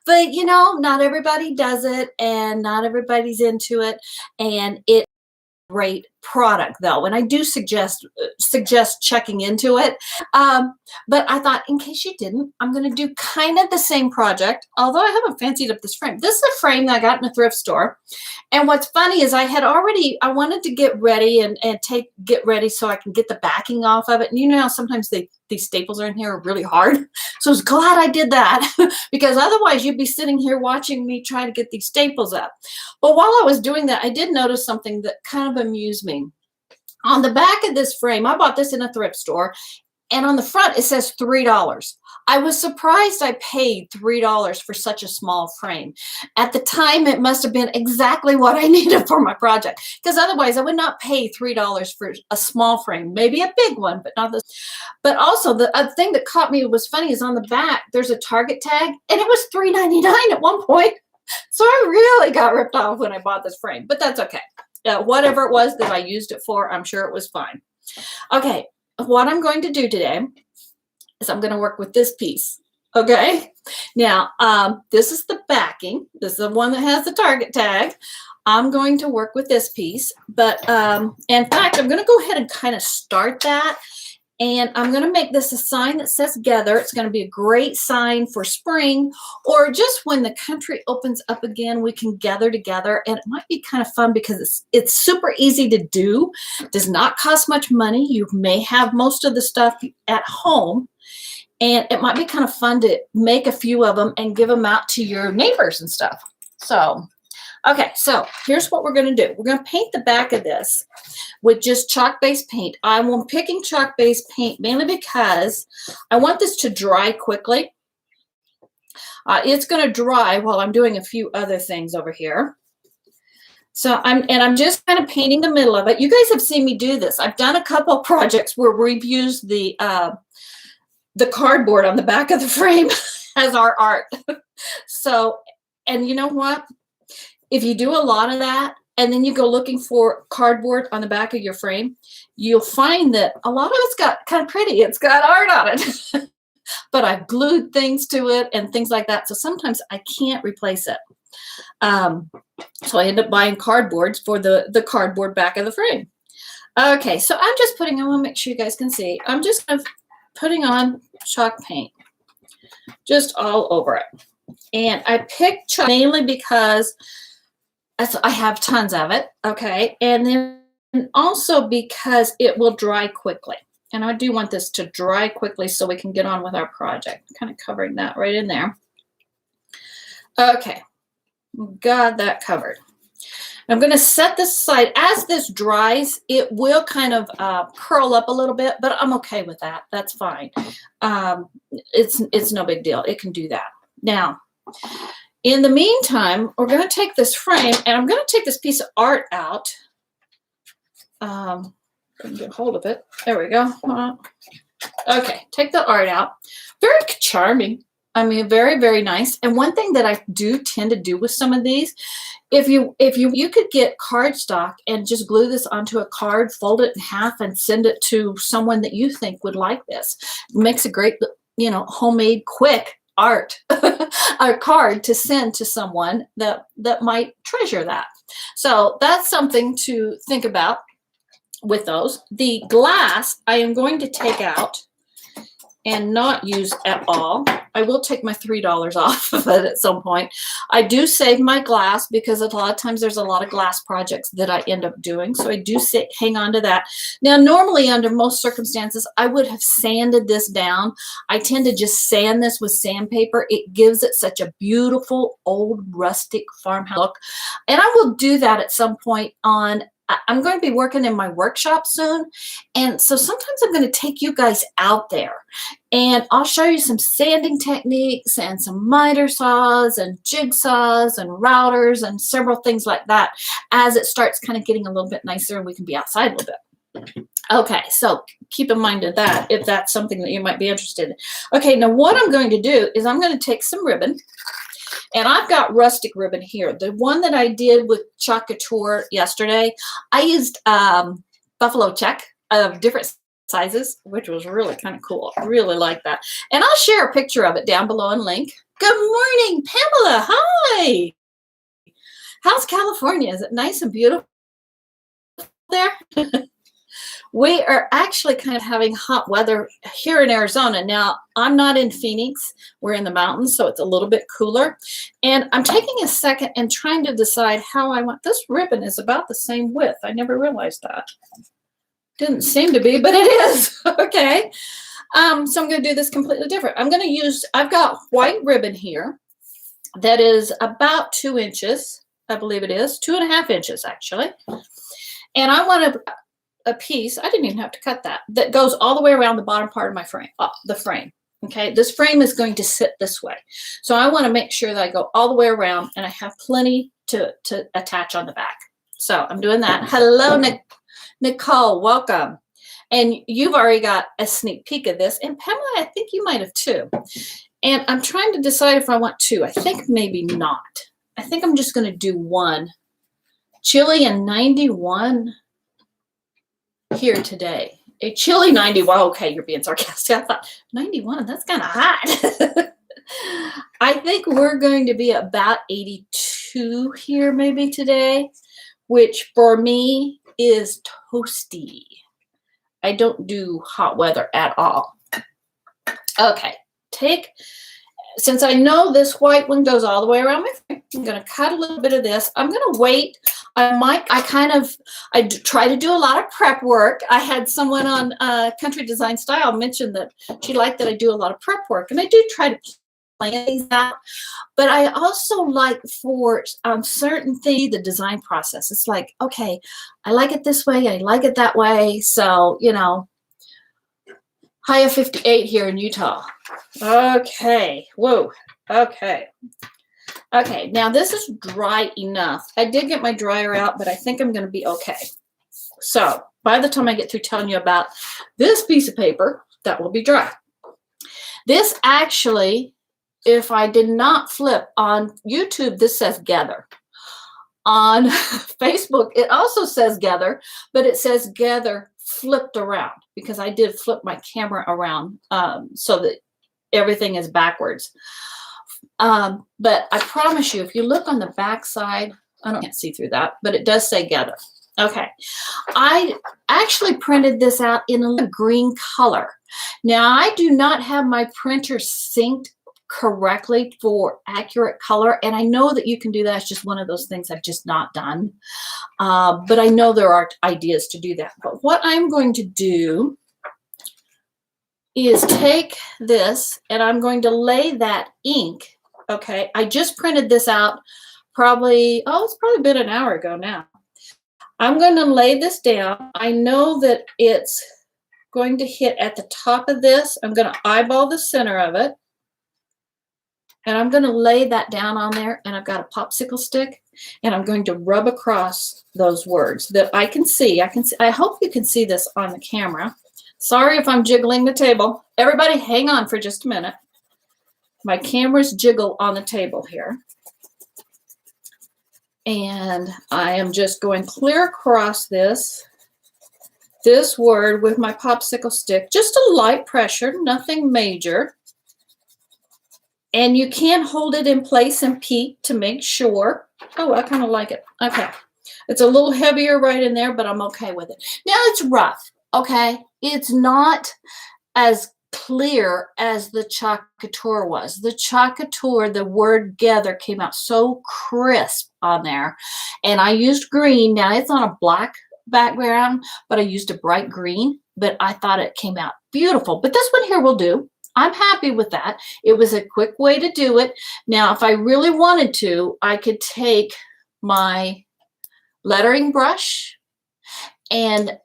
But you know, not everybody does it and not everybody's into it. And it great product though, and I do suggest checking into it. But I thought, in case you didn't, I'm going to do kind of the same project, although I haven't fancied up this frame. This is a frame that I got in a thrift store, and what's funny is I wanted to get ready and get ready so I can get the backing off of it. And you know how sometimes these staples are in here are really hard, so I was glad I did that because otherwise you'd be sitting here watching me try to get these staples up. But while I was doing that, I did notice something that kind of amused me. On the back of this frame, I bought this in a thrift store, and on the front it says $3. I was surprised I paid $3 for such a small frame. At the time, it must have been exactly what I needed for my project, because otherwise I would not pay $3 for a small frame, maybe a big one, but not this. But also the thing that caught me was funny is on the back, there's a Target tag, and it was $3.99 at one point. So I really got ripped off when I bought this frame, but that's okay. Whatever it was that I used it for, I'm sure it was fine. Okay, what I'm going to do today is I'm going to work with this piece. Okay, now this is the backing. This is the one that has the Target tag. I'm going to work with this piece, but in fact, I'm going to go ahead and kind of start that. And I'm going to make this a sign that says "Gather." It's going to be a great sign for spring, or just when the country opens up again, we can gather together. And it might be kind of fun because it's super easy to do. Does not cost much money. You may have most of the stuff at home. And it might be kind of fun to make a few of them and give them out to your neighbors and stuff. So, okay, so here's what we're going to do. We're going to paint the back of this with just chalk-based paint. I'm picking chalk-based paint mainly because I want this to dry quickly. It's going to dry while I'm doing a few other things over here. So I'm just kind of painting the middle of it. You guys have seen me do this. I've done a couple projects where we've used the cardboard on the back of the frame as our art. So, and you know what? If you do a lot of that, and then you go looking for cardboard on the back of your frame, you'll find that a lot of it's got kind of pretty. It's got art on it. But I've glued things to it and things like that. So sometimes I can't replace it. So I end up buying cardboards for the cardboard back of the frame. Okay, so I'm just putting, I want to make sure you guys can see. I'm just kind of putting on chalk paint just all over it. And I picked chalk mainly because I have tons of it, okay? And then also because it will dry quickly. And I do want this to dry quickly so we can get on with our project. Kind of covering that right in there. Okay, got that covered. I'm going to set this aside. As this dries, it will kind of curl up a little bit, but I'm okay with that. That's fine. It's no big deal. It can do that. Now, in the meantime, we're going to take this frame, and I'm going to take this piece of art out. I can get hold of it. There we go. Okay, take the art out. Very charming. I mean, very, very nice. And one thing that I do tend to do with some of these, if you could get cardstock and just glue this onto a card, fold it in half, and send it to someone that you think would like this. It makes a great, you know, homemade, quick art, a card to send to someone that might treasure that. So that's something to think about with those. The glass I am going to take out and not use at all. I will take my $3 off of it at some point. I do save my glass because a lot of times there's a lot of glass projects that I end up doing. So I do hang on to that. Now, normally under most circumstances, I would have sanded this down. I tend to just sand this with sandpaper. It gives it such a beautiful old rustic farmhouse look. And I will do that at some point on I'm going to be working in my workshop soon. And so sometimes I'm going to take you guys out there and I'll show you some sanding techniques and some miter saws and jigsaws and routers and several things like that as it starts kind of getting a little bit nicer and we can be outside a little bit. Okay, so keep in mind of that if that's something that you might be interested in. Okay, now what I'm going to do is I'm going to take some ribbon. And I've got rustic ribbon here. The one that I did with Chalk Couture yesterday, I used buffalo check of different sizes, which was really kind of cool. I really like that. And I'll share a picture of it down below and link. Good morning, Pamela. Hi. How's California? Is it nice and beautiful there? We are actually kind of having hot weather here in Arizona. Now, I'm not in Phoenix. We're in the mountains, so it's a little bit cooler. And I'm taking a second and trying to decide how I want. This ribbon is about the same width. I never realized that. Didn't seem to be, but it is. Okay. So I'm going to do this completely different. I've got white ribbon here that is about 2 inches. I believe it is 2.5 inches actually. And I want a piece, I didn't even have to cut that goes all the way around the bottom part of my frame, the frame. Okay, this frame is going to sit this way. So I want to make sure that I go all the way around and I have plenty to attach on the back. So I'm doing that. Hello, Nicole, welcome. And you've already got a sneak peek of this. And Pamela, I think you might have too. And I'm trying to decide if I want two. I think maybe not. I think I'm just going to do one. Chilly and 91 here today. A chilly 91. Okay, you're being sarcastic. I thought 91, that's kind of hot. I think we're going to be about 82 here maybe today, which for me is toasty. I don't do hot weather at all. Okay, since I know this white one goes all the way around my frame, I'm going to cut a little bit of this. I'm going to wait. I try to do a lot of prep work. I had someone on Country Design Style mention that she liked that I do a lot of prep work, and I do try to plan these out. But I also like for certain things, the design process. It's like, okay, I like it this way, I like it that way. So, you know, high of 58 here in Utah. Okay, whoa, okay. Okay, now this is dry enough. I did get my dryer out, but I think I'm going to be okay. So by the time I get through telling you about this piece of paper, that will be dry. This actually, if I did not flip on YouTube, this says gather. On Facebook, it also says gather, but it says gather flipped around because I did flip my camera around so that everything is backwards. But I promise you, if you look on the back side, I can't see through that, but it does say gather. Okay. I actually printed this out in a green color. Now, I do not have my printer synced correctly for accurate color, and I know that you can do that. It's just one of those things I've just not done. But I know there are ideas to do that. But what I'm going to do is take this and I'm going to lay that ink. Okay, I just printed this out it's probably been an hour ago now. I'm going to lay this down. I know that it's going to hit at the top of this. I'm going to eyeball the center of it. And I'm going to lay that down on there. And I've got a popsicle stick. And I'm going to rub across those words that I can see. I hope you can see this on the camera. Sorry if I'm jiggling the table. Everybody hang on for just a minute. My camera's jiggle on the table here. And I am just going clear across this word with my popsicle stick. Just a light pressure, nothing major. And you can hold it in place and peek to make sure. Oh, I kind of like it. Okay. It's a little heavier right in there, but I'm okay with it. Now it's rough, okay? It's not as clear as the Chalk Couture was. The Chalk Couture, the word gather came out so crisp on there. And I used green. Now it's on a black background, but I used a bright green. But I thought it came out beautiful. But this one here will do. I'm happy with that. It was a quick way to do it. Now, if I really wanted to, I could take my lettering brush and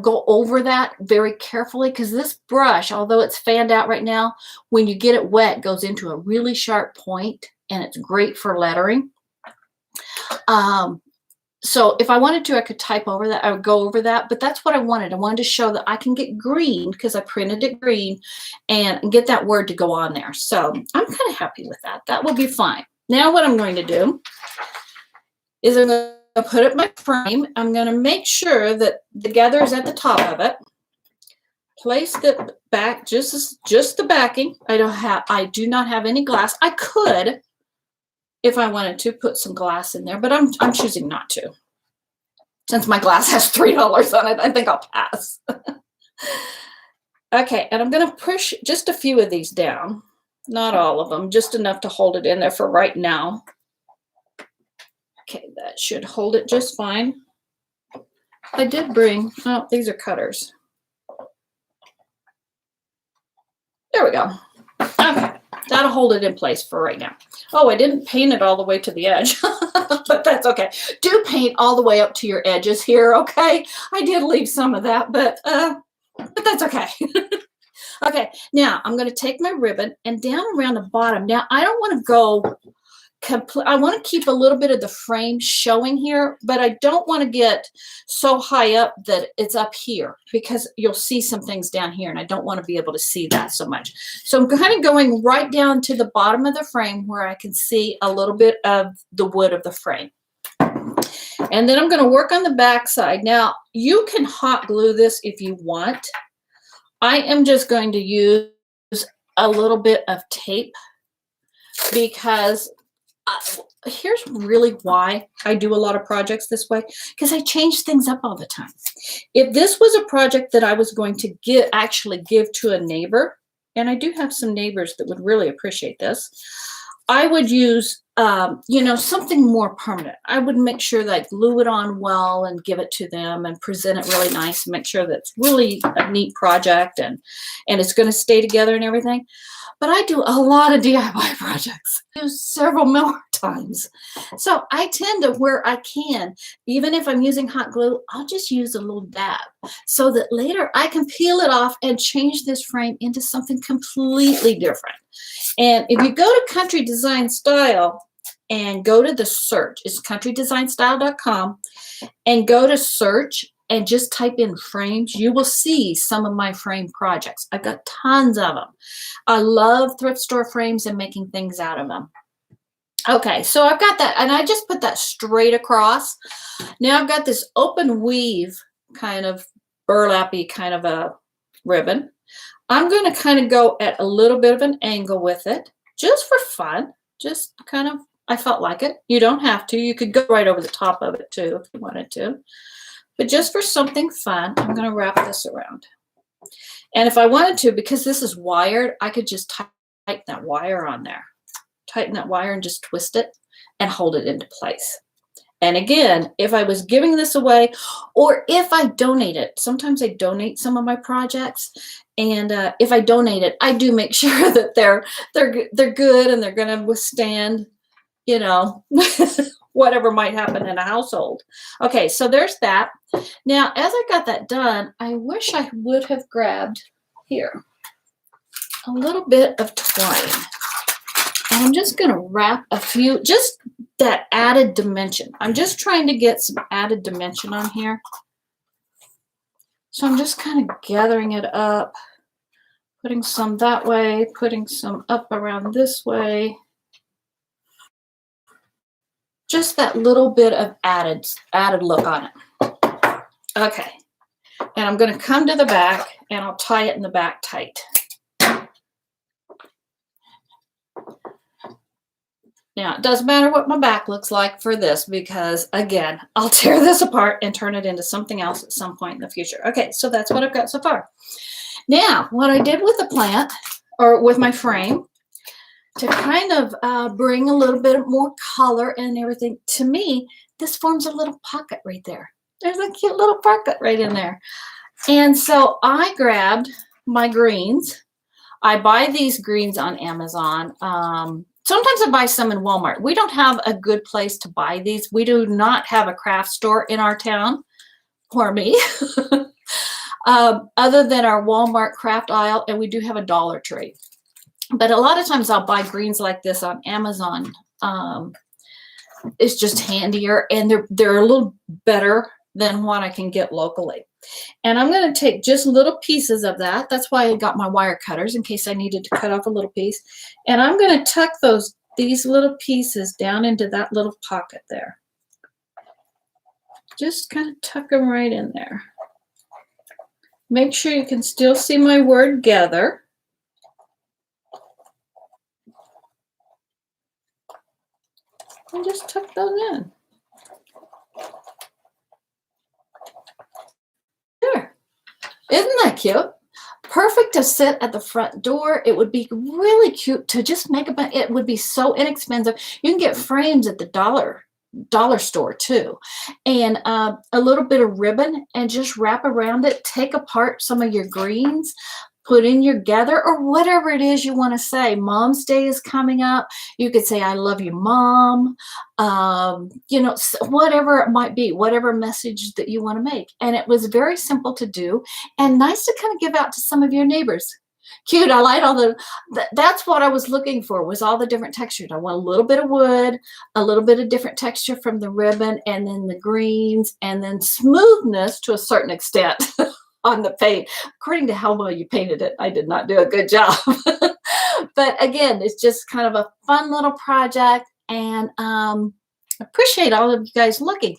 go over that very carefully, because this brush, although it's fanned out right now, when you get it wet, goes into a really sharp point, and it's great for lettering. So if I wanted to, I could type over that. I would go over that, but that's what I wanted. I wanted to show that I can get green, because I printed it green, and get that word to go on there. So I'm kind of happy with that. That will be fine. Now what I'm going to do is I'm going to put it in my frame. I'm going to make sure that the gather is at the top of it. place the back, just the backing. I do not have any glass. I could, if I wanted to, put some glass in there, but I'm choosing not to. Since my glass has $3 on it, I think I'll pass. Okay, and I'm going to push just a few of these down. Not all of them, just enough to hold it in there for right now. Okay, that should hold it just fine. I did bring, oh, these are cutters. There we go. Okay, that'll hold it in place for right now. Oh, I didn't paint it all the way to the edge, but that's okay. Do paint all the way up to your edges here, okay? I did leave some of that, but that's okay. Okay, now I'm going to take my ribbon and down around the bottom. Now, I don't want to go complete. I want to keep a little bit of the frame showing here, but I don't want to get so high up that it's up here because you'll see some things down here, and I don't want to be able to see that so much. So I'm kind of going right down to the bottom of the frame where I can see a little bit of the wood of the frame. And then I'm going to work on the back side. Now, you can hot glue this if you want. I am just going to use a little bit of tape because here's really why I do a lot of projects this way, because I change things up all the time. If this was a project that I was going to actually give to a neighbor, and I do have some neighbors that would really appreciate this, I would use, something more permanent. I would make sure that I glue it on well and give it to them and present it really nice and make sure that it's really a neat project and it's going to stay together and everything. But I do a lot of DIY projects. I do several more times. So I tend to, where I can, even if I'm using hot glue, I'll just use a little dab so that later I can peel it off and change this frame into something completely different. And if you go to Country Design Style and go to the search, it's countrydesignstyle.com, and go to search and just type in frames, you will see some of my frame projects. I've got tons of them. I love thrift store frames and making things out of them. Okay, so I've got that, and I just put that straight across. Now I've got this open weave kind of burlappy kind of a ribbon. I'm going to kind of go at a little bit of an angle with it, just for fun, just kind of, I felt like it. You don't have to. You could go right over the top of it too if you wanted to. But just for something fun, I'm going to wrap this around. And if I wanted to, because this is wired, I could just tighten that wire on there. Tighten that wire and just twist it and hold it into place. And again, if I was giving this away or if I donate it, sometimes I donate some of my projects. And if I donate it, I do make sure that they're good and they're going to withstand, whatever might happen in a household. Okay, so there's that. Now, as I got that done, I wish I would have grabbed here a little bit of twine. And I'm just going to wrap a few, just that added dimension. I'm just trying to get some added dimension on here. So I'm just kind of gathering it up, putting some that way, putting some up around this way. Just that little bit of added look on it. Okay. And I'm going to come to the back and I'll tie it in the back tight. Now, it doesn't matter what my back looks like for this because, again, I'll tear this apart and turn it into something else at some point in the future. Okay, so that's what I've got so far. Now, what I did with the plant, or with my frame, to kind of bring a little bit more color and everything, to me, this forms a little pocket right there. There's a cute little pocket right in there. And so I grabbed my greens. I buy these greens on Amazon. Sometimes I buy some in Walmart. We don't have a good place to buy these. We do not have a craft store in our town, or me, other than our Walmart craft aisle, and we do have a Dollar Tree. But a lot of times I'll buy greens like this on Amazon. It's just handier, and they're a little better than what I can get locally. And I'm going to take just little pieces of that. That's why I got my wire cutters in case I needed to cut off a little piece. And I'm going to tuck these little pieces down into that little pocket there. Just kind of tuck them right in there. Make sure you can still see my word gather. And just tuck those in. There. Isn't that cute? Perfect to sit at the front door. It would be really cute to just make a, it would be so inexpensive. You can get frames at the dollar store too, and a little bit of ribbon and just wrap around it. Take apart some of your greens, put in your gather, or whatever it is you want to say. Mom's Day is coming up. You could say, I love you, Mom. You know, whatever it might be, whatever message that you want to make. And it was very simple to do and nice to kind of give out to some of your neighbors. Cute. I like all the, that's what I was looking for, was all the different textures. I want a little bit of wood, a little bit of different texture from the ribbon, and then the greens, and then smoothness to a certain extent on the paint. According to how well you painted it, I did not do a good job. But again, it's just kind of a fun little project, and appreciate all of you guys looking.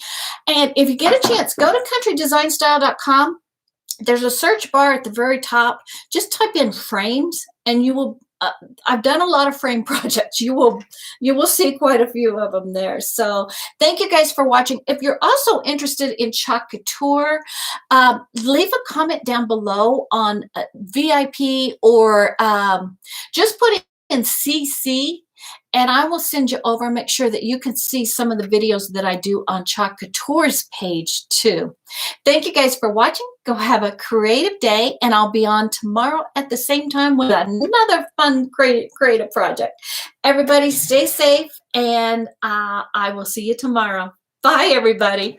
And if you get a chance, go to countrydesignstyle.com. There's a search bar at the very top. Just type in frames, and you will. I've done a lot of frame projects. You will see quite a few of them there. So thank you guys for watching. If you're also interested in chalk couture, leave a comment down below on VIP, or just put in CC, and I will send you over. Make sure that you can see some of the videos that I do on Chalk Couture's page too. Thank you guys for watching. Go have a creative day, and I'll be on tomorrow at the same time with another fun creative project. Everybody stay safe, and I will see you tomorrow. Bye, everybody.